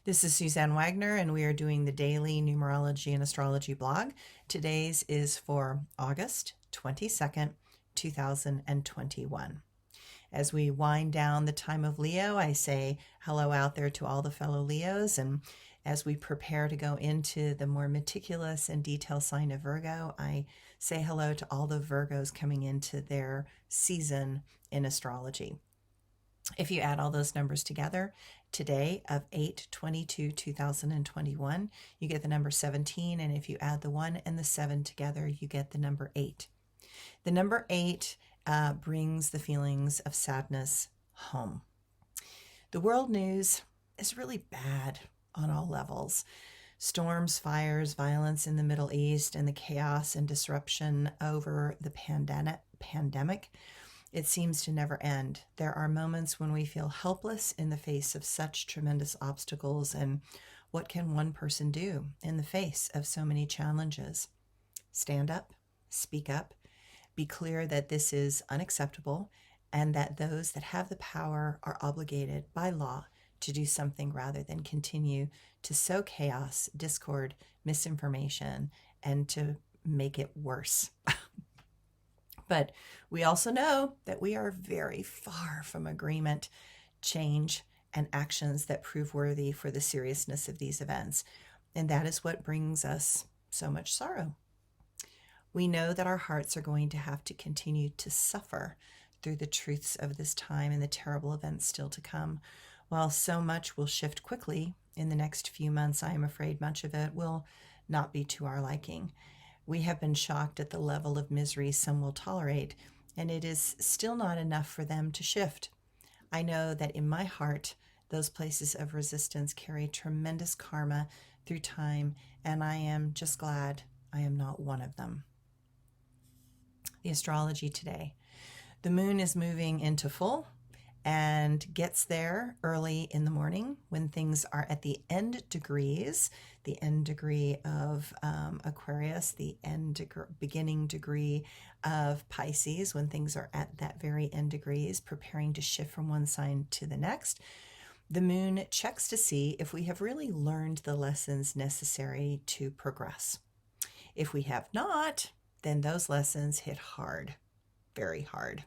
This is Suzanne Wagner, and we are doing the daily Numerology and Astrology blog. Today's is for August 22nd, 2021. As we wind down the time of Leo, I say hello out there to all the fellow Leos. And as we prepare to go into the more meticulous and detailed sign of Virgo, I say hello to all the Virgos coming into their season in astrology. If you add all those numbers together, today of 8/22/2021, you get the number 17. And if you add the 1 and the 7 together, you get the number 8. The number 8 brings the feelings of sadness home. The world news is really bad on all levels. Storms, fires, violence in the Middle East, and the chaos and disruption over the pandemic. It seems to never end. There are moments when we feel helpless in the face of such tremendous obstacles, and what can one person do in the face of so many challenges? Stand up, speak up, be clear that this is unacceptable, and that those that have the power are obligated by law to do something rather than continue to sow chaos, discord, misinformation, and to make it worse. But we also know that we are very far from agreement, change, and actions that prove worthy for the seriousness of these events. And that is what brings us so much sorrow. We know that our hearts are going to have to continue to suffer through the truths of this time and the terrible events still to come. While so much will shift quickly in the next few months, I am afraid much of it will not be to our liking. We have been shocked at the level of misery some will tolerate, and it is still not enough for them to shift. I know that in my heart, those places of resistance carry tremendous karma through time, and I am just glad I am not one of them. The astrology today. The moon is moving into full and gets there early in the morning when things are at the end degrees, the end degree of Aquarius, the beginning degree of Pisces, when things are at that very end degrees, preparing to shift from one sign to the next. The moon checks to see if we have really learned the lessons necessary to progress. If we have not, then those lessons hit hard, very hard.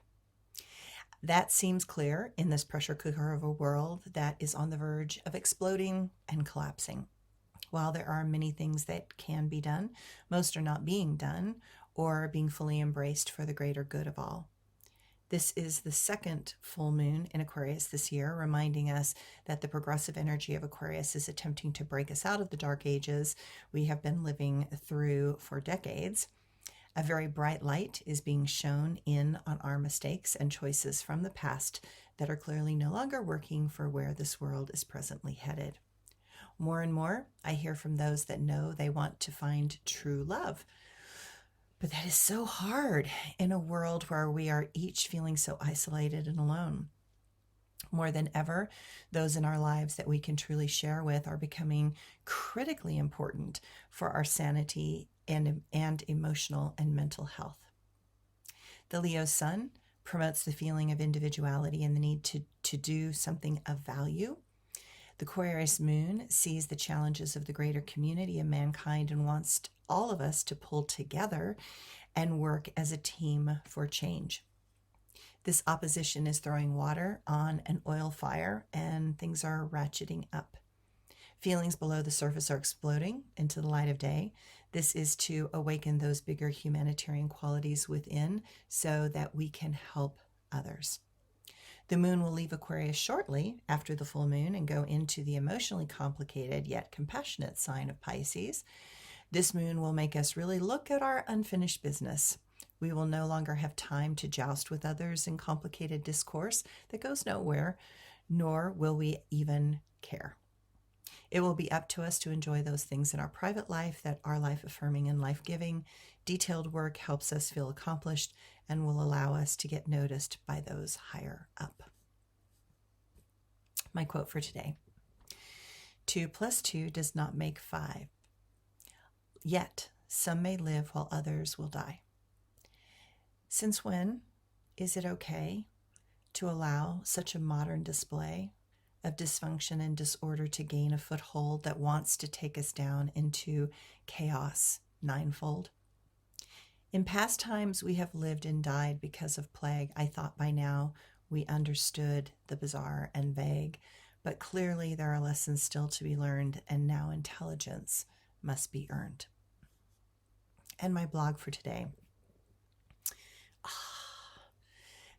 That seems clear in this pressure cooker of a world that is on the verge of exploding and collapsing. While there are many things that can be done, most are not being done or being fully embraced for the greater good of all. This is the second full moon in Aquarius this year, reminding us that the progressive energy of Aquarius is attempting to break us out of the dark ages we have been living through for decades. A very bright light is being shown in on our mistakes and choices from the past that are clearly no longer working for where this world is presently headed. More and more, I hear from those that know they want to find true love. But that is so hard in a world where we are each feeling so isolated and alone. More than ever, those in our lives that we can truly share with are becoming critically important for our sanity and emotional and mental health. The Leo sun promotes the feeling of individuality and the need to do something of value. The Aquarius moon sees the challenges of the greater community of mankind and wants all of us to pull together and work as a team for change. This opposition is throwing water on an oil fire, and things are ratcheting up. Feelings below the surface are exploding into the light of day. This is to awaken those bigger humanitarian qualities within so that we can help others. The moon will leave Aquarius shortly after the full moon and go into the emotionally complicated yet compassionate sign of Pisces. This moon will make us really look at our unfinished business. We will no longer have time to joust with others in complicated discourse that goes nowhere, nor will we even care. It will be up to us to enjoy those things in our private life that are life-affirming and life-giving. Detailed work helps us feel accomplished and will allow us to get noticed by those higher up. My quote for today: 2 + 2 does not make 5. Yet some may live while others will die. Since when is it okay to allow such a modern display of dysfunction and disorder to gain a foothold that wants to take us down into chaos ninefold. In past times, we have lived and died because of plague. I thought by now we understood the bizarre and vague, but clearly there are lessons still to be learned, and now intelligence must be earned. And my blog for today.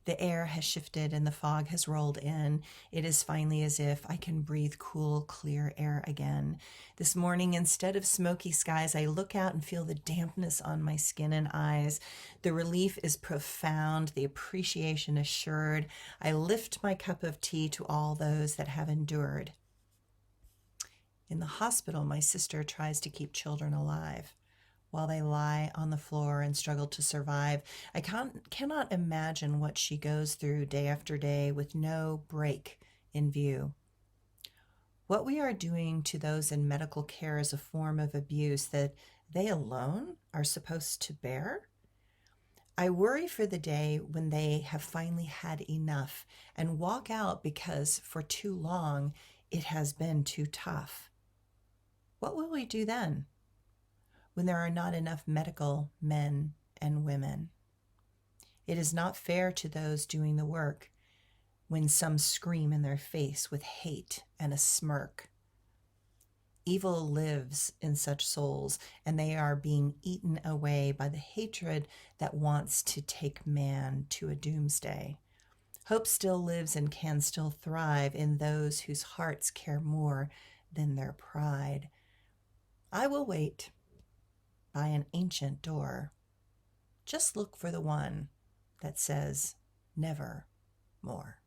The air has shifted and the fog has rolled in. It is finally as if I can breathe cool, clear air again. This morning, instead of smoky skies, I look out and feel the dampness on my skin and eyes. The relief is profound, the appreciation assured. I lift my cup of tea to all those that have endured. In the hospital, my sister tries to keep children alive while they lie on the floor and struggle to survive. I cannot imagine what she goes through day after day with no break in view. What we are doing to those in medical care is a form of abuse that they alone are supposed to bear. I worry for the day when they have finally had enough and walk out because for too long it has been too tough. What will we do then, when there are not enough medical men and women? It is not fair to those doing the work when some scream in their face with hate and a smirk. Evil lives in such souls, and they are being eaten away by the hatred that wants to take man to a doomsday. Hope still lives and can still thrive in those whose hearts care more than their pride. I will wait by an ancient door. Just look for the one that says never more.